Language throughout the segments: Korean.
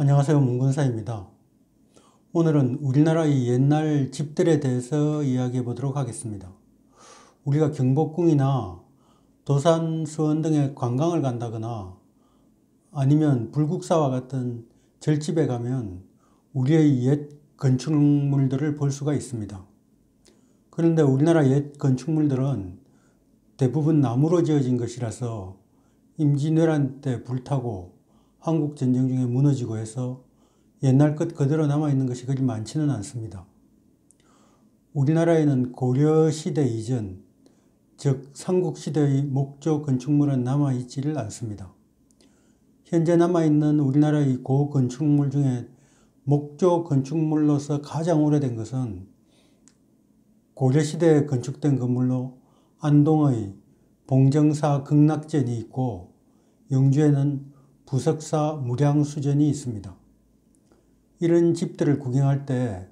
안녕하세요. 문근사입니다. 오늘은 우리나라의 옛날 집들에 대해서 이야기해 보도록 하겠습니다. 우리가 경복궁이나 도산, 수원 등에 관광을 간다거나 아니면 불국사와 같은 절집에 가면 우리의 옛 건축물들을 볼 수가 있습니다. 그런데 우리나라 옛 건축물들은 대부분 나무로 지어진 것이라서 임진왜란 때 불타고 한국전쟁 중에 무너지고 해서 옛날 것 그대로 남아있는 것이 그리 많지는 않습니다. 우리나라에는 고려시대 이전, 즉 삼국시대의 목조 건축물은 남아있지를 않습니다. 현재 남아있는 우리나라의 고건축물 중에 목조 건축물로서 가장 오래된 것은 고려시대에 건축된 건물로 안동의 봉정사 극락전이 있고 영주에는 부석사 무량수전이 있습니다. 이런 집들을 구경할 때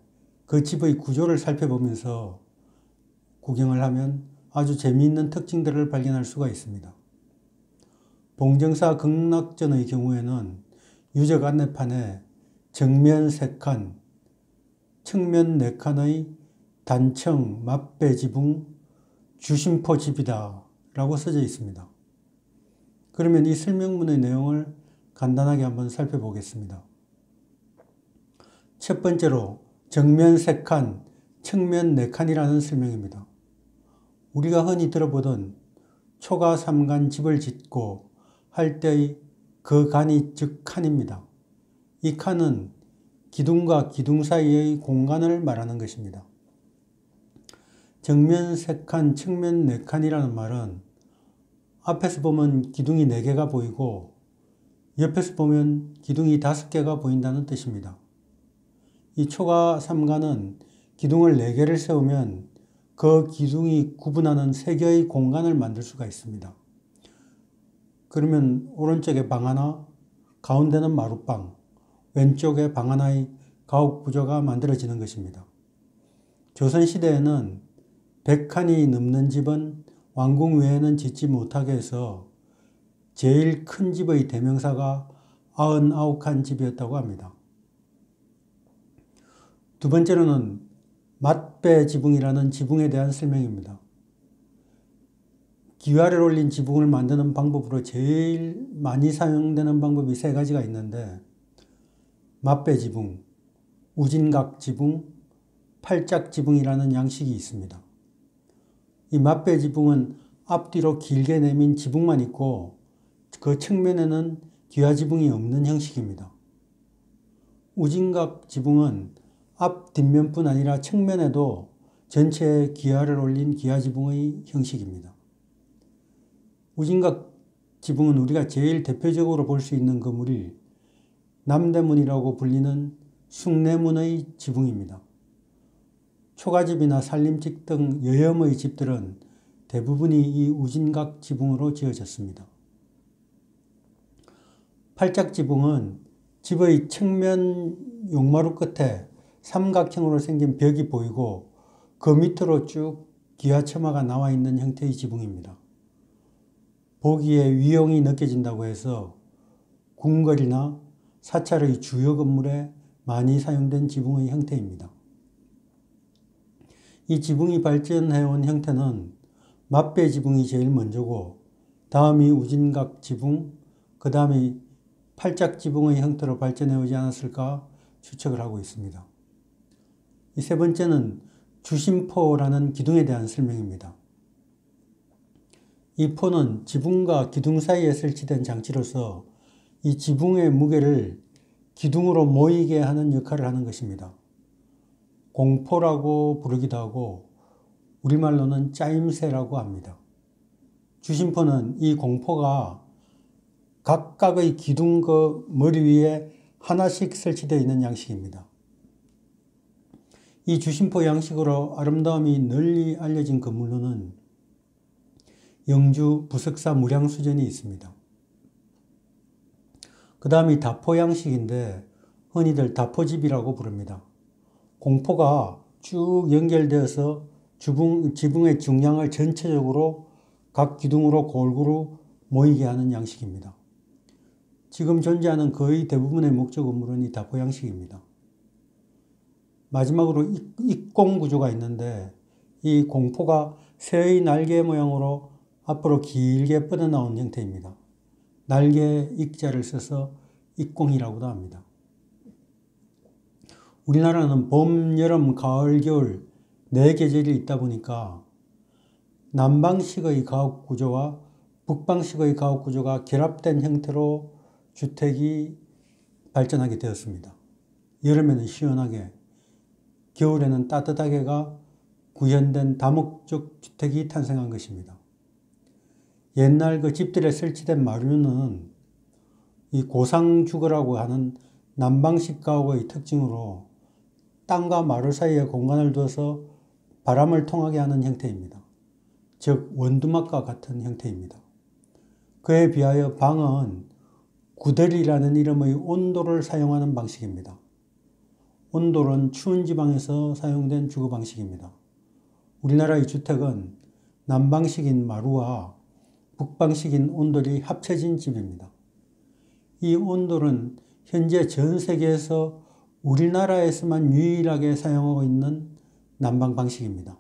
그 집의 구조를 살펴보면서 구경을 하면 아주 재미있는 특징들을 발견할 수가 있습니다. 봉정사 극락전의 경우에는 유적 안내판에 정면 3칸, 측면 4칸의 단청, 맞배 지붕, 주심포 집이다 라고 써져 있습니다. 그러면 이 설명문의 내용을 간단하게 한번 살펴보겠습니다. 첫 번째로 정면 3칸, 측면 4칸이라는 설명입니다. 우리가 흔히 들어보던 초가 3간 집을 짓고 할 때의 그 간이 즉 칸입니다. 이 칸은 기둥과 기둥 사이의 공간을 말하는 것입니다. 정면 3칸, 측면 4칸이라는 말은 앞에서 보면 기둥이 4개가 보이고 옆에서 보면 기둥이 5개가 보인다는 뜻입니다. 이 초가 3간은 기둥을 4개를 세우면 그 기둥이 구분하는 3개의 공간을 만들 수가 있습니다. 그러면 오른쪽에 방 하나, 가운데는 마룻방, 왼쪽에 방 하나의 가옥 구조가 만들어지는 것입니다. 조선시대에는 100칸이 넘는 집은 왕궁 외에는 짓지 못하게 해서 제일 큰 집의 대명사가 99칸 집이었다고 합니다. 두 번째로는 맞배 지붕이라는 지붕에 대한 설명입니다. 기와를 올린 지붕을 만드는 방법으로 제일 많이 사용되는 방법이 3가지가 있는데 맞배 지붕, 우진각 지붕, 팔짝 지붕이라는 양식이 있습니다. 이 맞배 지붕은 앞뒤로 길게 내민 지붕만 있고 그 측면에는 기와 지붕이 없는 형식입니다. 우진각 지붕은 앞 뒷면뿐 아니라 측면에도 전체에 기와를 올린 기와 지붕의 형식입니다. 우진각 지붕은 우리가 제일 대표적으로 볼 수 있는 건물이 남대문이라고 불리는 숭례문의 지붕입니다. 초가집이나 살림집 등 여염의 집들은 대부분이 이 우진각 지붕으로 지어졌습니다. 팔짝 지붕은 집의 측면 용마루 끝에 삼각형으로 생긴 벽이 보이고 그 밑으로 쭉 기와처마가 나와 있는 형태의 지붕입니다. 보기에 위용이 느껴진다고 해서 궁궐이나 사찰의 주요 건물에 많이 사용된 지붕의 형태입니다. 이 지붕이 발전해온 형태는 맞배 지붕이 제일 먼저고 다음이 우진각 지붕, 그 다음이 팔짝 지붕의 형태로 발전해오지 않았을까 추측을 하고 있습니다. 이 세 번째는 주심포라는 기둥에 대한 설명입니다. 이 포는 지붕과 기둥 사이에 설치된 장치로서 이 지붕의 무게를 기둥으로 모이게 하는 역할을 하는 것입니다. 공포라고 부르기도 하고 우리말로는 짜임새라고 합니다. 주심포는 이 공포가 각각의 기둥 그 머리 위에 하나씩 설치되어 있는 양식입니다. 이 주심포 양식으로 아름다움이 널리 알려진 건물로는 영주 부석사 무량수전이 있습니다. 그 다음이 다포 양식인데 흔히들 다포집이라고 부릅니다. 공포가 쭉 연결되어서 지붕의 중량을 전체적으로 각 기둥으로 골고루 모이게 하는 양식입니다. 지금 존재하는 거의 대부분의 목조 건물은 이 다포 양식입니다. 마지막으로 입공 구조가 있는데 이 공포가 새의 날개 모양으로 앞으로 길게 뻗어나온 형태입니다. 날개 익자를 써서 입공이라고도 합니다. 우리나라는 봄, 여름, 가을, 겨울 4계절이 있다 보니까 남방식의 가옥 구조와 북방식의 가옥 구조가 결합된 형태로 주택이 발전하게 되었습니다. 여름에는 시원하게, 겨울에는 따뜻하게가 구현된 다목적 주택이 탄생한 것입니다. 옛날 그 집들에 설치된 마루는 이 고상주거라고 하는 남방식 가옥의 특징으로 땅과 마루 사이에 공간을 두어서 바람을 통하게 하는 형태입니다. 즉 원두막과 같은 형태입니다. 그에 비하여 방은 구들이라는 이름의 온돌을 사용하는 방식입니다. 온돌은 추운 지방에서 사용된 주거 방식입니다. 우리나라의 주택은 남방식인 마루와 북방식인 온돌이 합쳐진 집입니다. 이 온돌은 현재 전 세계에서 우리나라에서만 유일하게 사용하고 있는 난방 방식입니다.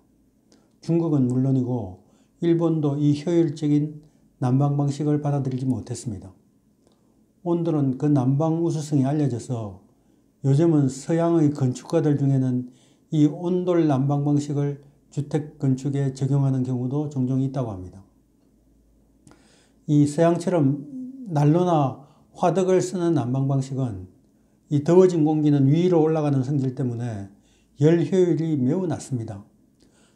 중국은 물론이고 일본도 이 효율적인 난방 방식을 받아들이지 못했습니다. 온돌은 그 난방 우수성이 알려져서 요즘은 서양의 건축가들 중에는 이 온돌 난방 방식을 주택 건축에 적용하는 경우도 종종 있다고 합니다. 이 서양처럼 난로나 화덕을 쓰는 난방 방식은 이 더워진 공기는 위로 올라가는 성질 때문에 열 효율이 매우 낮습니다.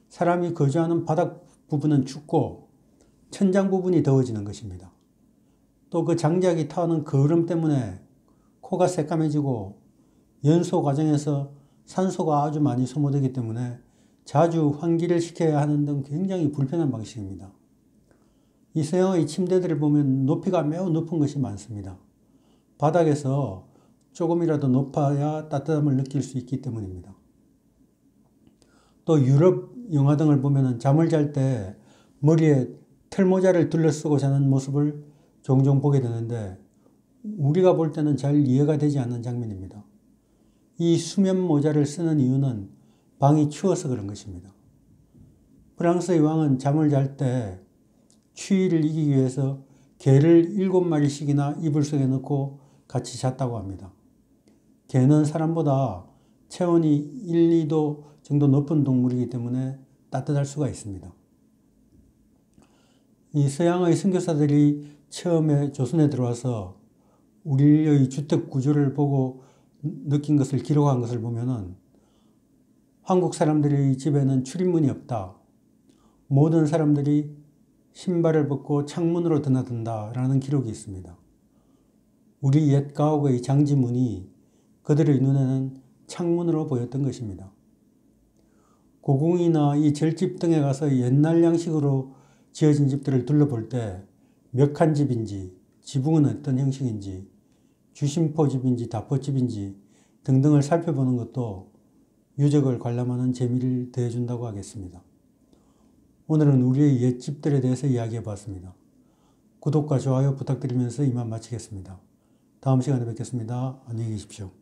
사람이 거주하는 바닥 부분은 춥고 천장 부분이 더워지는 것입니다. 또 그 장작이 타오는 거름 때문에 코가 새까매지고 연소 과정에서 산소가 아주 많이 소모되기 때문에 자주 환기를 시켜야 하는 등 굉장히 불편한 방식입니다. 이 서양의 침대들을 보면 높이가 매우 높은 것이 많습니다. 바닥에서 조금이라도 높아야 따뜻함을 느낄 수 있기 때문입니다. 또 유럽 영화 등을 보면 잠을 잘 때 머리에 털모자를 둘러쓰고 자는 모습을 종종 보게 되는데 우리가 볼 때는 잘 이해가 되지 않는 장면입니다. 이 수면 모자를 쓰는 이유는 방이 추워서 그런 것입니다. 프랑스의 왕은 잠을 잘 때 추위를 이기기 위해서 개를 7마리씩이나 이불 속에 넣고 같이 잤다고 합니다. 개는 사람보다 체온이 1, 2도 정도 높은 동물이기 때문에 따뜻할 수가 있습니다. 이 서양의 선교사들이 처음에 조선에 들어와서 우리의 주택 구조를 보고 느낀 것을 기록한 것을 보면은 한국 사람들의 집에는 출입문이 없다. 모든 사람들이 신발을 벗고 창문으로 드나든다 라는 기록이 있습니다. 우리 옛 가옥의 장지문이 그들의 눈에는 창문으로 보였던 것입니다. 고궁이나 이 절집 등에 가서 옛날 양식으로 지어진 집들을 둘러볼 때 몇 칸 집인지, 지붕은 어떤 형식인지, 주심포 집인지 다포집인지 등등을 살펴보는 것도 유적을 관람하는 재미를 더해준다고 하겠습니다. 오늘은 우리의 옛 집들에 대해서 이야기해 봤습니다. 구독과 좋아요 부탁드리면서 이만 마치겠습니다. 다음 시간에 뵙겠습니다. 안녕히 계십시오.